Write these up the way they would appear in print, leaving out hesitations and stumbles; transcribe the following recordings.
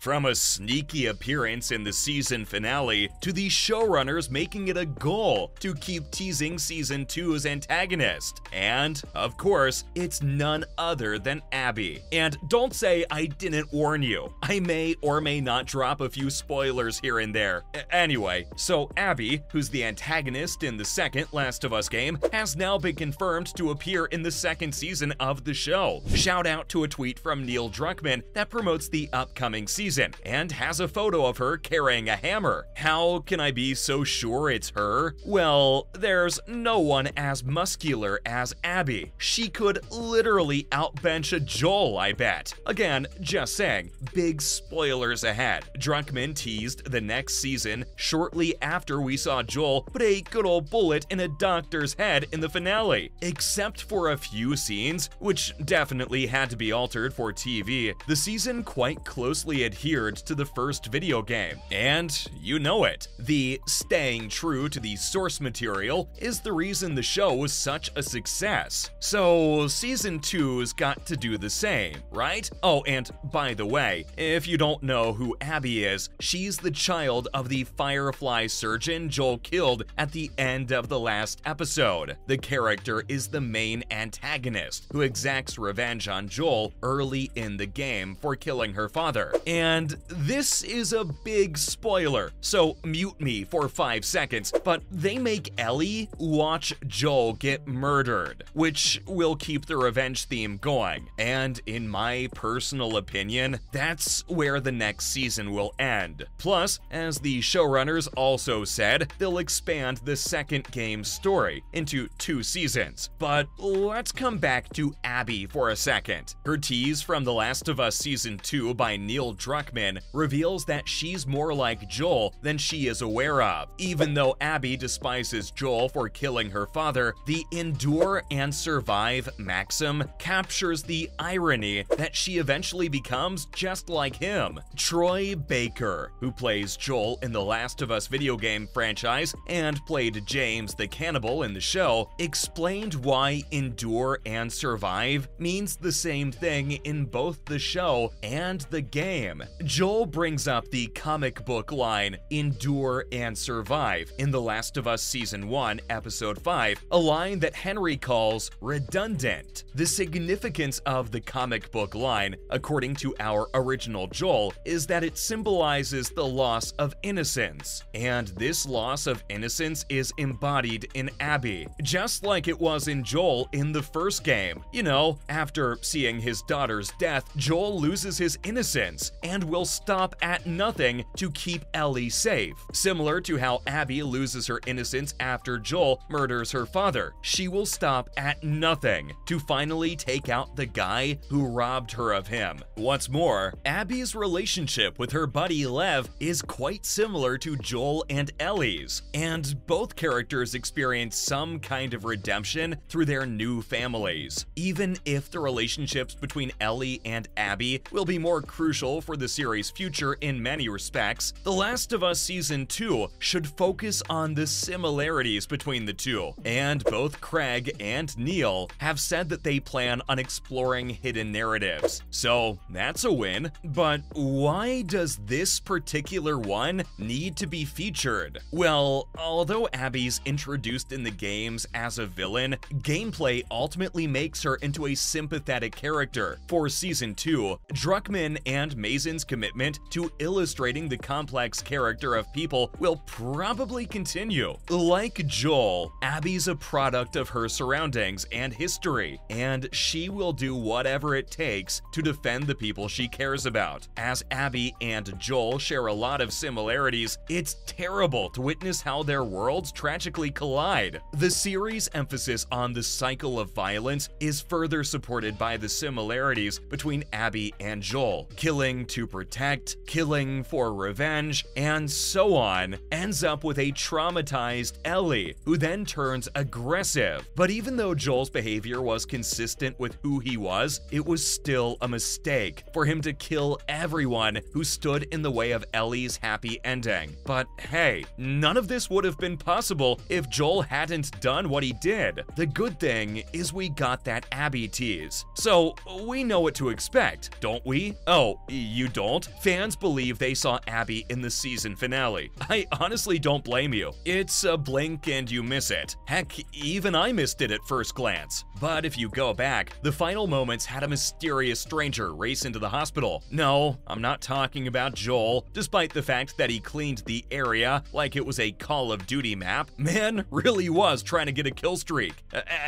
From a sneaky appearance in the season finale to the showrunners making it a goal to keep teasing Season 2's antagonist. And, of course, it's none other than Abby. And don't say I didn't warn you. I may or may not drop a few spoilers here and there. Anyway, so Abby, who's the antagonist in the second Last of Us game, has now been confirmed to appear in the second season of the show. Shout out to a tweet from Neil Druckmann that promotes the upcoming season and has a photo of her carrying a hammer. How can I be so sure it's her? Well, there's no one as muscular as Abby. She could literally outbench a Joel, I bet. Again, just saying, big spoilers ahead. Druckmann teased the next season shortly after we saw Joel put a good old bullet in a doctor's head in the finale. Except for a few scenes, which definitely had to be altered for TV, the season quite closely adhered to the first video game. And you know it. The staying true to the source material is the reason the show was such a success. So Season 2's got to do the same, right? Oh, and by the way, if you don't know who Abby is, she's the child of the Firefly surgeon Joel killed at the end of the last episode. The character is the main antagonist who exacts revenge on Joel early in the game for killing her father. And this is a big spoiler, so mute me for 5 seconds, but they make Ellie watch Joel get murdered, which will keep the revenge theme going. And in my personal opinion, that's where the next season will end. Plus, as the showrunners also said, they'll expand the second game's story into 2 seasons. But let's come back to Abby for a second. Her tease from The Last of Us Season 2 by Neil Druckmann reveals that she's more like Joel than she is aware of. Even though Abby despises Joel for killing her father, the endure and survive maxim captures the irony that she eventually becomes just like him. Troy Baker, who plays Joel in the Last of Us video game franchise and played James the Cannibal in the show, explained why endure and survive means the same thing in both the show and the game. Joel brings up the comic book line, endure and survive, in The Last of Us Season 1, Episode 5, a line that Henry calls redundant. The significance of the comic book line, according to our original Joel, is that it symbolizes the loss of innocence. And this loss of innocence is embodied in Abby, just like it was in Joel in the first game. You know, after seeing his daughter's death, Joel loses his innocence and will stop at nothing to keep Ellie safe. Similar to how Abby loses her innocence after Joel murders her father, she will stop at nothing to finally take out the guy who robbed her of him. What's more, Abby's relationship with her buddy Lev is quite similar to Joel and Ellie's, and both characters experience some kind of redemption through their new families. Even if the relationships between Ellie and Abby will be more crucial for the series' future in many respects, The Last of Us Season 2 should focus on the similarities between the two, and both Craig and Neil have said that they plan on exploring hidden narratives. So that's a win, but why does this particular one need to be featured? Well, although Abby's introduced in the games as a villain, gameplay ultimately makes her into a sympathetic character. For Season 2, Druckmann and Maison's commitment to illustrating the complex character of people will probably continue. Like Joel, Abby's a product of her surroundings and history, and she will do whatever it takes to defend the people she cares about. As Abby and Joel share a lot of similarities, it's terrible to witness how their worlds tragically collide. The series' emphasis on the cycle of violence is further supported by the similarities between Abby and Joel. Killing to protect, killing for revenge, and so on, ends up with a traumatized Ellie, who then turns aggressive. But even though Joel's behavior was consistent with who he was, it was still a mistake for him to kill everyone who stood in the way of Ellie's happy ending. But hey, none of this would have been possible if Joel hadn't done what he did. The good thing is we got that Abby tease, so we know what to expect, don't we? Oh, you don't? Fans believe they saw Abby in the season finale. I honestly don't blame you. It's a blink and you miss it. Heck, even I missed it at first glance. But if you go back, the final moments had a mysterious stranger race into the hospital. No, I'm not talking about Joel, despite the fact that he cleaned the area like it was a Call of Duty map. Man really was trying to get a kill streak.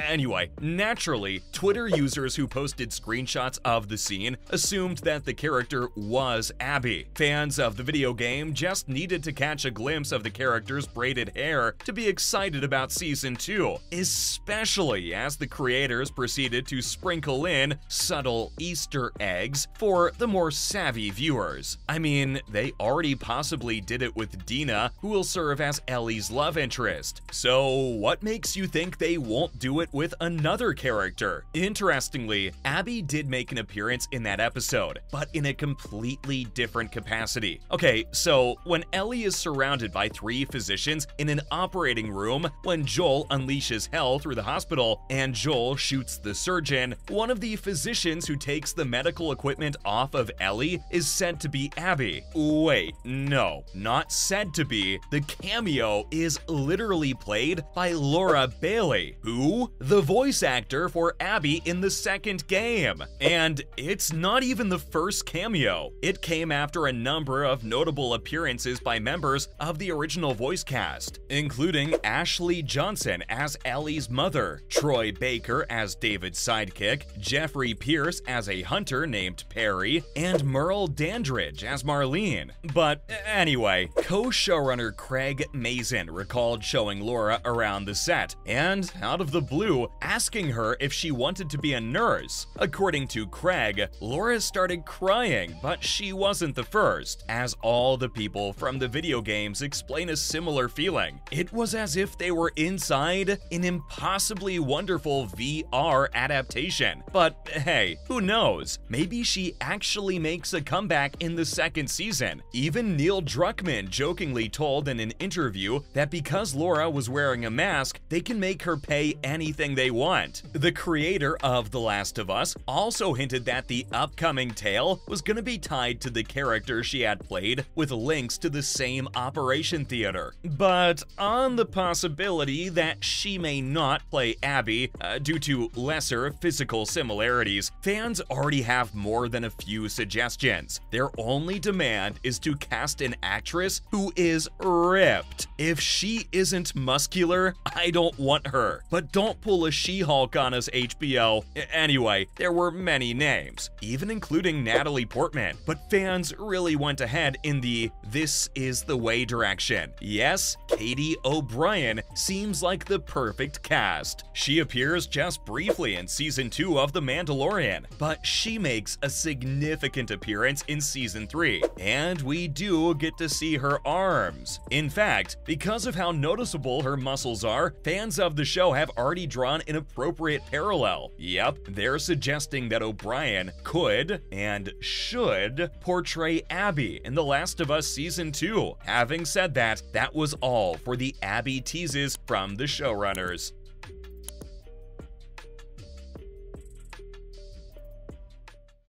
Anyway, naturally, Twitter users who posted screenshots of the scene assumed that the character was Abby. Fans of the video game just needed to catch a glimpse of the character's braided hair to be excited about Season 2, especially as the creators proceeded to sprinkle in subtle Easter eggs for the more savvy viewers. I mean, they already possibly did it with Dina, who will serve as Ellie's love interest. So what makes you think they won't do it with another character? Interestingly, Abby did make an appearance in that episode, but in a completely different capacity. Okay, so when Ellie is surrounded by 3 physicians in an operating room, when Joel unleashes hell through the hospital and Joel shoots the surgeon, one of the physicians who takes the medical equipment off of Ellie is said to be Abby. Wait, no, not said to be. The cameo is literally played by Laura Bailey, who? The voice actor for Abby in the second game. And it's not even the first cameo. It came after a number of notable appearances by members of the original voice cast, including Ashley Johnson as Ellie's mother, Troy Baker as David's sidekick, Jeffrey Pierce as a hunter named Perry, and Merle Dandridge as Marlene. But anyway, co-showrunner Craig Mazin recalled showing Laura around the set, and out of the blue, asking her if she wanted to be a nurse. According to Craig, Laura started crying, but she wasn't the first, as all the people from the video games explain a similar feeling. It was as if they were inside an impossibly wonderful VR adaptation. But hey, who knows? Maybe she actually makes a comeback in the second season. Even Neil Druckmann jokingly told in an interview that because Laura was wearing a mask, they can make her pay anything they want. The creator of The Last of Us also hinted that the upcoming tale was going to be tied to the character she had played, with links to the same operation theater. But on the possibility that she may not play Abby due to lesser physical similarities, fans already have more than a few suggestions. Their only demand is to cast an actress who is ripped. If she isn't muscular, I don't want her. But don't pull a She-Hulk on us, HBO. Anyway, there were many names, even including Natalie Portman, but fans really went ahead in the "this is the way" direction. Yes, Katie O'Brien seems like the perfect cast. She appears just briefly in Season 2 of The Mandalorian, but she makes a significant appearance in Season 3, and we do get to see her arms. In fact, because of how noticeable her muscles are, fans of the show have already drawn an appropriate parallel. Yep, they're suggesting that O'Brien could and should portray Abby in The Last of Us Season 2. Having said that, that was all for the Abby teases from the showrunners.